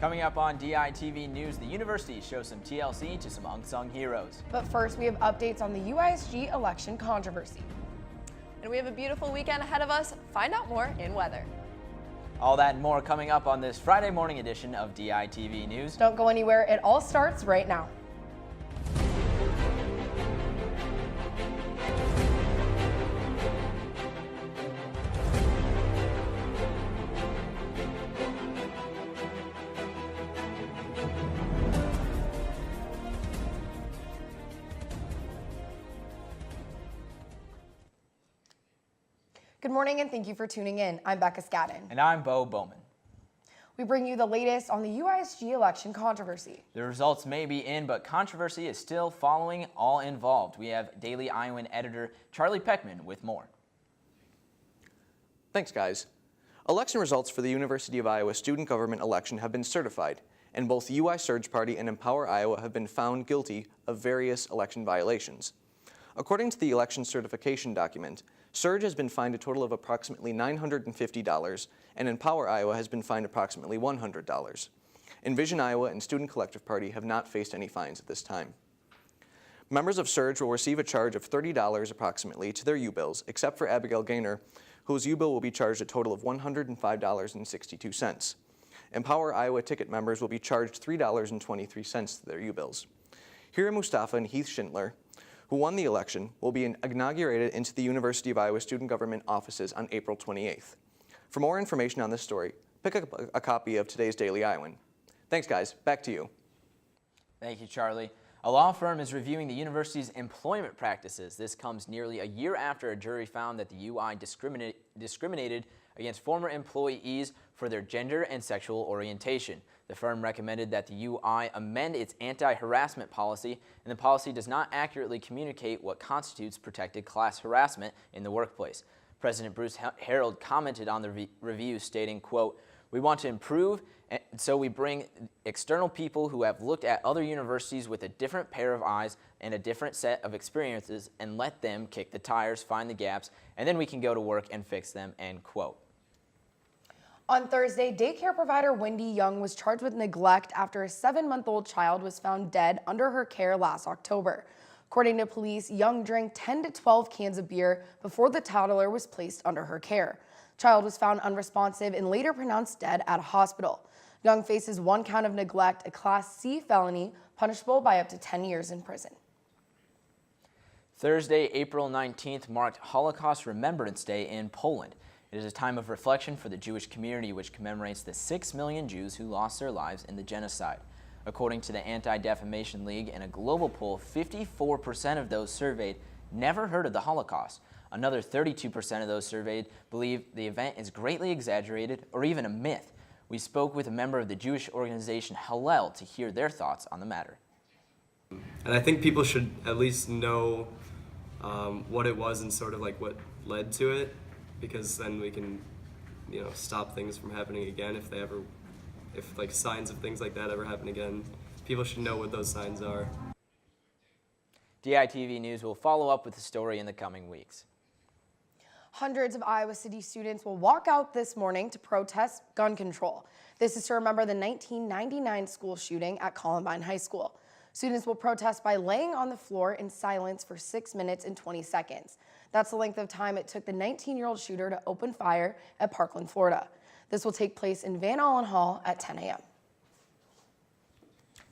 Coming up on DITV News, the university shows some TLC to some unsung heroes. But first, we have updates on the UISG election controversy. And we have a beautiful weekend ahead of us. Find out more in weather. All that and more coming up on this Friday morning edition of DITV News. Don't go anywhere. It all starts right now. Good morning and thank you for tuning in. I'm Becca Scadden. And I'm Bo Bowman. We bring you the latest on the UISG election controversy. The results may be in, but controversy is still following all involved. We have Daily Iowan editor Charlie Peckman with more. Thanks, guys. Election results for the University of Iowa student government election have been certified, and both UI Surge Party and Empower Iowa have been found guilty of various election violations. According to the election certification document, Surge has been fined a total of approximately $950, and Empower Iowa has been fined approximately $100. Envision Iowa and Student Collective Party have not faced any fines at this time. Members of Surge will receive a charge of $30 approximately to their U-bills, except for Abigail Gaynor, whose U-bill will be charged a total of $105.62. Empower Iowa ticket members will be charged $3.23 to their U-bills. Hira Mustafa and Heath Schindler, who won the election, will be inaugurated into the University of Iowa student government offices on April 28th. For more information on this story, pick up a copy of today's Daily Iowan. Thanks, guys. Back to you. Thank you, Charlie. A law firm is reviewing the university's employment practices. This comes nearly a year after a jury found that the UI discriminated against former employees for their gender and sexual orientation. The firm recommended that the UI amend its anti-harassment policy, and the policy does not accurately communicate what constitutes protected class harassment in the workplace. President Bruce Harold commented on the review, stating, quote, "We want to improve, and so we bring external people who have looked at other universities with a different pair of eyes and a different set of experiences and let them kick the tires, find the gaps, and then we can go to work and fix them," end quote. On Thursday, daycare provider Wendy Young was charged with neglect after a 7-month-old child was found dead under her care last October. According to police, Young drank 10 to 12 cans of beer before the toddler was placed under her care. Child was found unresponsive and later pronounced dead at a hospital. Young faces 1 count of neglect, a Class C felony, punishable by up to 10 years in prison. Thursday, April 19th marked Holocaust Remembrance Day in Poland. It is a time of reflection for the Jewish community, which commemorates the 6 million Jews who lost their lives in the genocide. According to the Anti-Defamation League, in a global poll, 54% of those surveyed never heard of the Holocaust. Another 32% of those surveyed believe the event is greatly exaggerated or even a myth. We spoke with a member of the Jewish organization Hallel to hear their thoughts on the matter. And I think people should at least know what it was and sort of like what led to it, because then we can, stop things from happening again if like signs of things like that ever happen again. People should know what those signs are. DITV News will follow up with the story in the coming weeks. Hundreds of Iowa City students will walk out this morning to protest gun control. This is to remember the 1999 school shooting at Columbine High School. Students will protest by laying on the floor in silence for 6 minutes and 20 seconds. That's the length of time it took the 19-year-old shooter to open fire at Parkland, Florida. This will take place in Van Allen Hall at 10 a.m.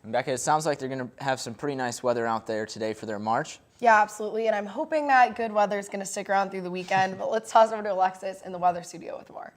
Becca, it sounds like they're going to have some pretty nice weather out there today for their march. Yeah, absolutely, and I'm hoping that good weather is going to stick around through the weekend, but let's toss over to Alexis in the weather studio with more.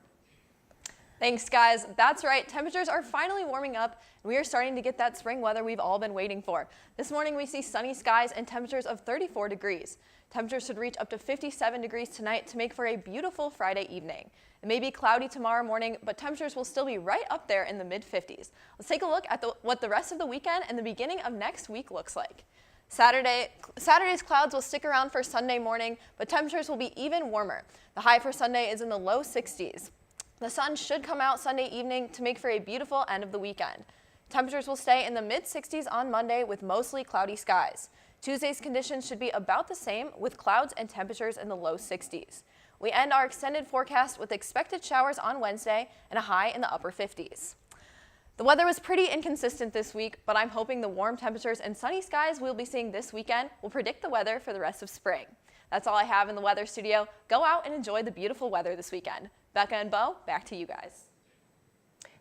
Thanks, guys. That's right. Temperatures are finally warming up, and we are starting to get that spring weather we've all been waiting for. This morning, we see sunny skies and temperatures of 34 degrees. Temperatures should reach up to 57 degrees tonight to make for a beautiful Friday evening. It may be cloudy tomorrow morning, but temperatures will still be right up there in the mid-50s. Let's take a look at what the rest of the weekend and the beginning of next week looks like. Saturday's clouds will stick around for Sunday morning, but temperatures will be even warmer. The high for Sunday is in the low 60s. The sun should come out Sunday evening to make for a beautiful end of the weekend. Temperatures will stay in the mid-60s on Monday with mostly cloudy skies. Tuesday's conditions should be about the same with clouds and temperatures in the low 60s. We end our extended forecast with expected showers on Wednesday and a high in the upper 50s. The weather was pretty inconsistent this week, but I'm hoping the warm temperatures and sunny skies we'll be seeing this weekend will predict the weather for the rest of spring. That's all I have in the weather studio. Go out and enjoy the beautiful weather this weekend. Becca and Bo, back to you guys.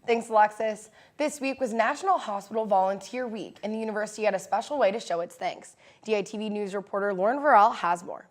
Thanks, Alexis. This week was National Hospital Volunteer Week, and the university had a special way to show its thanks. DITV News reporter Lauren Varell has more.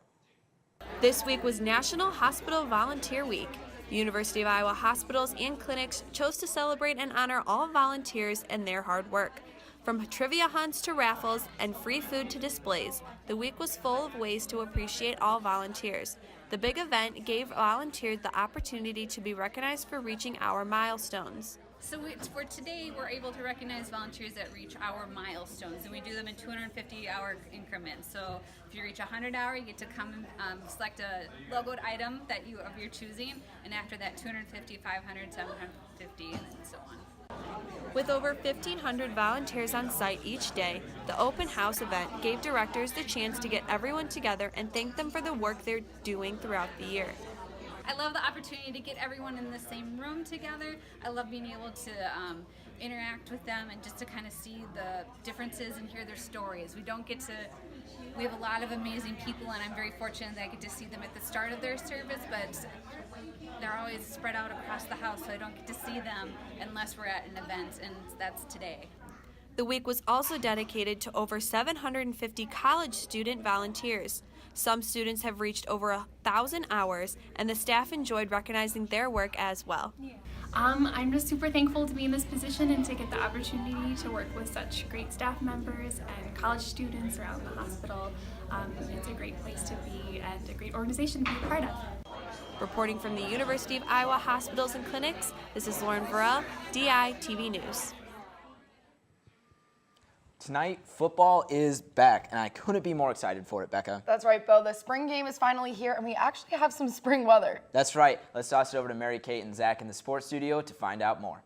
This week was National Hospital Volunteer Week. The University of Iowa hospitals and clinics chose to celebrate and honor all volunteers and their hard work. From trivia hunts to raffles and free food to displays, the week was full of ways to appreciate all volunteers. The big event gave volunteers the opportunity to be recognized for reaching our milestones. So for today, we're able to recognize volunteers that reach our milestones, and we do them in 250-hour increments. So if you reach 100 hour, you get to come and select a logoed item of your choosing, and after that, 250, 500, 750, and then so on. With over 1,500 volunteers on site each day, the open house event gave directors the chance to get everyone together and thank them for the work they're doing throughout the year. I love the opportunity to get everyone in the same room together. I love being able to interact with them and just to kind of see the differences and hear their stories. We have a lot of amazing people, and I'm very fortunate that I get to see them at the start of their service, but they're always spread out across the house, so I don't get to see them unless we're at an event, and that's today. The week was also dedicated to over 750 college student volunteers. Some students have reached over 1,000 hours, and the staff enjoyed recognizing their work as well. I'm just super thankful to be in this position and to get the opportunity to work with such great staff members and college students around the hospital. It's a great place to be and a great organization to be a part of. Reporting from the University of Iowa Hospitals and Clinics, this is Lauren Varell, DITV News. Tonight, football is back, and I couldn't be more excited for it, Becca. That's right, Bo. The spring game is finally here, and we actually have some spring weather. That's right. Let's toss it over to Mary Kate and Zach in the sports studio to find out more.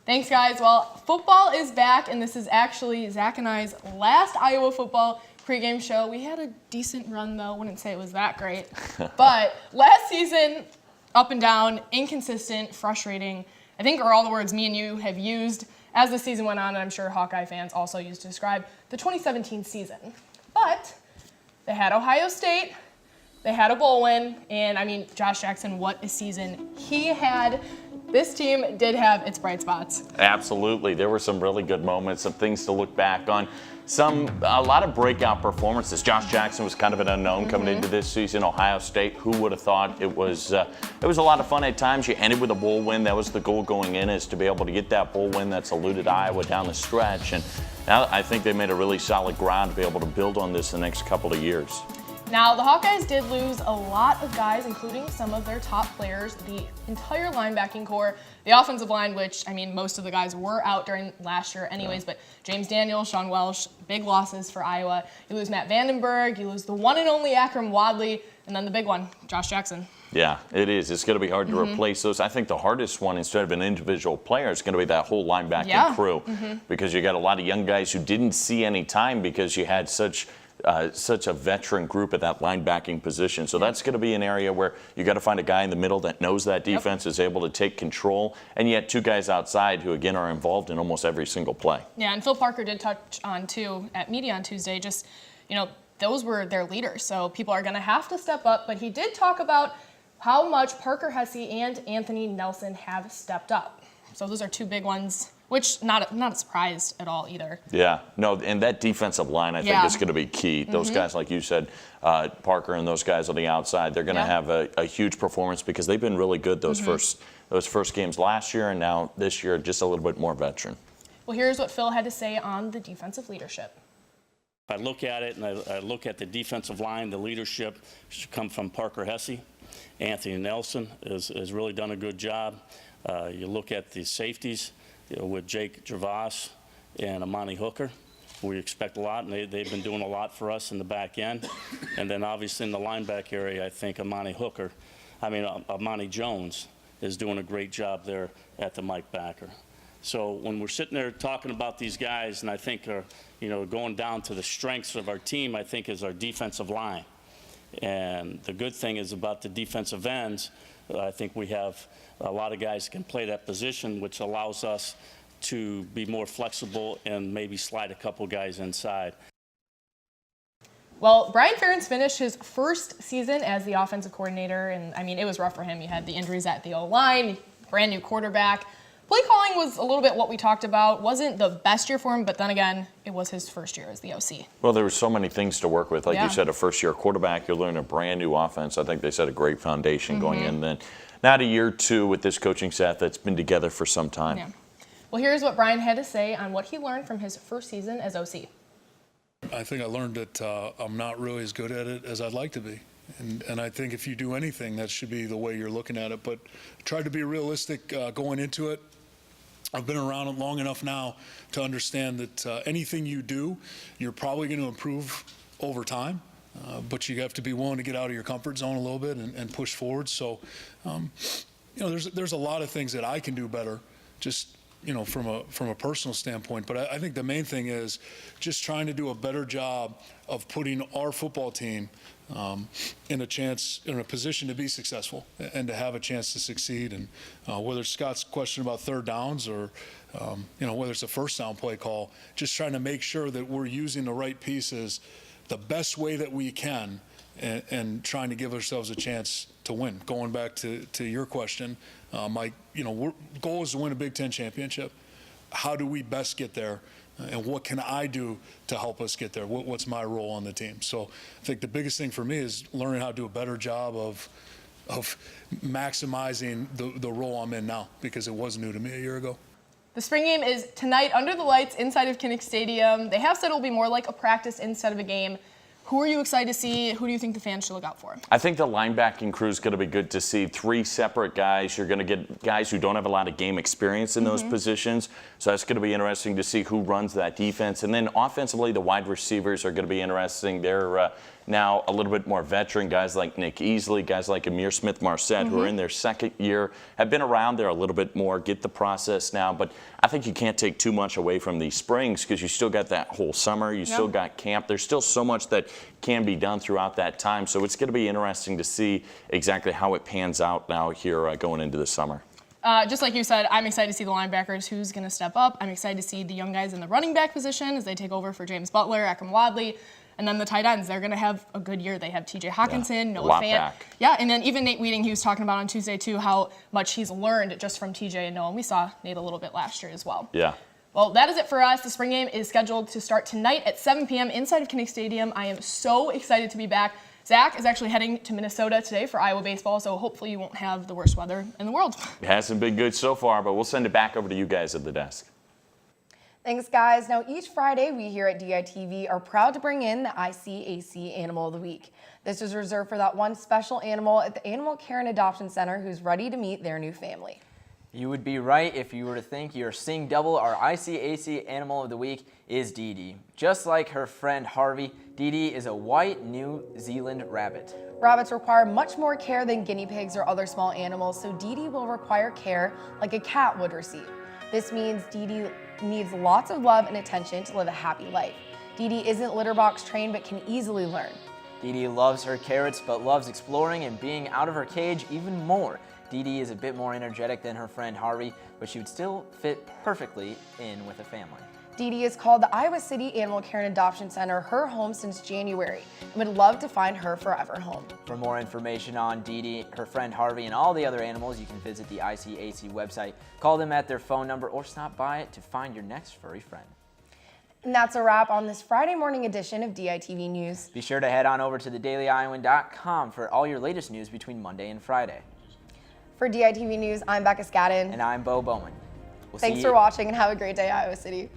Thanks, guys. Well, football is back, and this is actually Zach and I's last Iowa football pregame show. We had a decent run, though. Wouldn't say it was that great. But last season, up and down, inconsistent, frustrating, I think are all the words me and you have used as the season went on, and I'm sure Hawkeye fans also used to describe the 2017 season. But they had Ohio State, they had a bowl win, and I mean, Josh Jackson, what a season he had. This team did have its bright spots. Absolutely. There were some really good moments, some things to look back on. A lot of breakout performances. Josh Jackson was kind of an unknown coming into this season. Ohio State, who would have thought? It was a lot of fun at times. You ended with a bowl win. That was the goal going in, is to be able to get that bowl win that's eluded Iowa down the stretch. And now I think they made a really solid ground to be able to build on this the next couple of years. Now, the Hawkeyes did lose a lot of guys, including some of their top players, the entire linebacking core, the offensive line, which, I mean, most of the guys were out during last year anyways, but James Daniels, Sean Welsh, big losses for Iowa. You lose Matt Vandenberg, you lose the one and only Akram Wadley, and then the big one, Josh Jackson. Yeah, it is. It's going to be hard to replace those. I think the hardest one, instead of an individual player, is going to be that whole linebacking crew, because you got a lot of young guys who didn't see any time because you had such a veteran group at that linebacking position. So that's going to be an area where you got to find a guy in the middle that knows that defense, is able to take control, and yet two guys outside who, again, are involved in almost every single play. Yeah, and Phil Parker did touch on, too, at media on Tuesday, just, those were their leaders. So people are going to have to step up, but he did talk about how much Parker Hesse and Anthony Nelson have stepped up. So those are two big ones, which not a surprise at all either. Yeah, no, and that defensive line, I think, is going to be key. Those guys, like you said, Parker and those guys on the outside, they're going to have a huge performance because they've been really good those first games last year, and now this year just a little bit more veteran. Well, here's what Phil had to say on the defensive leadership. I look at it, and I look at the defensive line. The leadership should come from Parker Hesse. Anthony Nelson has really done a good job. You look at the safeties, with Jake Gervais and Amani Hooker. We expect a lot, and they've been doing a lot for us in the back end. And then obviously in the linebacker area, I think Amani Jones is doing a great job there at the Mike backer. So when we're sitting there talking about these guys, and I think going down to the strengths of our team, I think is our defensive line. And the good thing is about the defensive ends, I think we have a lot of guys that can play that position, which allows us to be more flexible and maybe slide a couple guys inside. Well, Brian Ferentz finished his first season as the offensive coordinator, and I mean, it was rough for him. You had the injuries at the O-line, brand new quarterback. Play calling was a little bit what we talked about. Wasn't the best year for him, but then again, it was his first year as the OC. Well, there were so many things to work with. Like Yeah. you said, a first-year quarterback, you're learning a brand new offense. I think they set a great foundation going in. Then, not a year two with this coaching staff that's been together for some time. Yeah. Well, here's what Brian had to say on what he learned from his first season as OC. I think I learned that I'm not really as good at it as I'd like to be. And I think if you do anything, that should be the way you're looking at it. But try to be realistic going into it. I've been around it long enough now to understand that anything you do, you're probably going to improve over time. But you have to be willing to get out of your comfort zone a little bit and push forward. So, there's a lot of things that I can do better, just from a personal standpoint. But I think the main thing is just trying to do a better job of putting our football team in a position to be successful and to have a chance to succeed. And whether it's Scott's question about third downs or whether it's a first down play call, just trying to make sure that we're using the right pieces the best way that we can and trying to give ourselves a chance to win. Going back to your question, my goal is to win a Big Ten championship. How do we best get there? And what can I do to help us get there? What's my role on the team? So I think the biggest thing for me is learning how to do a better job of maximizing the role I'm in now, because it was new to me a year ago. The spring game is tonight under the lights inside of Kinnick Stadium. They have said it'll be more like a practice instead of a game. Who are you excited to see? Who do you think the fans should look out for? I think the linebacking crew is going to be good to see. 3 separate guys. You're going to get guys who don't have a lot of game experience in those positions. So that's going to be interesting to see who runs that defense. And then offensively, the wide receivers are going to be interesting. They're now a little bit more veteran. Guys like Nick Easley, guys like Amir Smith-Marset, who are in their second year, have been around there a little bit more, get the process now. But I think you can't take too much away from these springs because you still got that whole summer. You still got camp. There's still so much that can be done throughout that time. So it's going to be interesting to see exactly how it pans out now here going into the summer. Just like you said, I'm excited to see the linebackers, who's going to step up. I'm excited to see the young guys in the running back position as they take over for James Butler, Akram Wadley. And then the tight ends, they're going to have a good year. They have TJ Hawkinson, Noah Fant. Back. Yeah, and then even Nate Weeding, he was talking about on Tuesday, too, how much he's learned just from TJ and Noah. And we saw Nate a little bit last year as well. Yeah. Well, that is it for us. The spring game is scheduled to start tonight at 7 p.m. inside of Kinnick Stadium. I am so excited to be back. Zach is actually heading to Minnesota today for Iowa baseball, so hopefully you won't have the worst weather in the world. It hasn't been good so far, but we'll send it back over to you guys at the desk. Thanks, guys. Now, each Friday, we here at DITV are proud to bring in the ICAC Animal of the Week. This is reserved for that one special animal at the Animal Care and Adoption Center who's ready to meet their new family. You would be right if you were to think you're seeing double. Our ICAC Animal of the Week is Dee Dee. Just like her friend Harvey, Dee Dee is a white New Zealand rabbit. Rabbits require much more care than guinea pigs or other small animals, so Dee Dee will require care like a cat would receive. This means Dee Dee needs lots of love and attention to live a happy life. Dee Dee isn't litter box trained but can easily learn. Dee Dee loves her carrots but loves exploring and being out of her cage even more. Dee Dee is a bit more energetic than her friend Harvey, but she would still fit perfectly in with a family. Dee Dee is called the Iowa City Animal Care and Adoption Center her home since January and would love to find her forever home. For more information on Dee Dee, her friend Harvey, and all the other animals, you can visit the ICAC website, call them at their phone number, or stop by it to find your next furry friend. And that's a wrap on this Friday morning edition of DITV News. Be sure to head on over to thedailyiowan.com for all your latest news between Monday and Friday. For DITV News, I'm Becca Scadden. And I'm Bo Bowman. Thanks for watching and have a great day, Iowa City.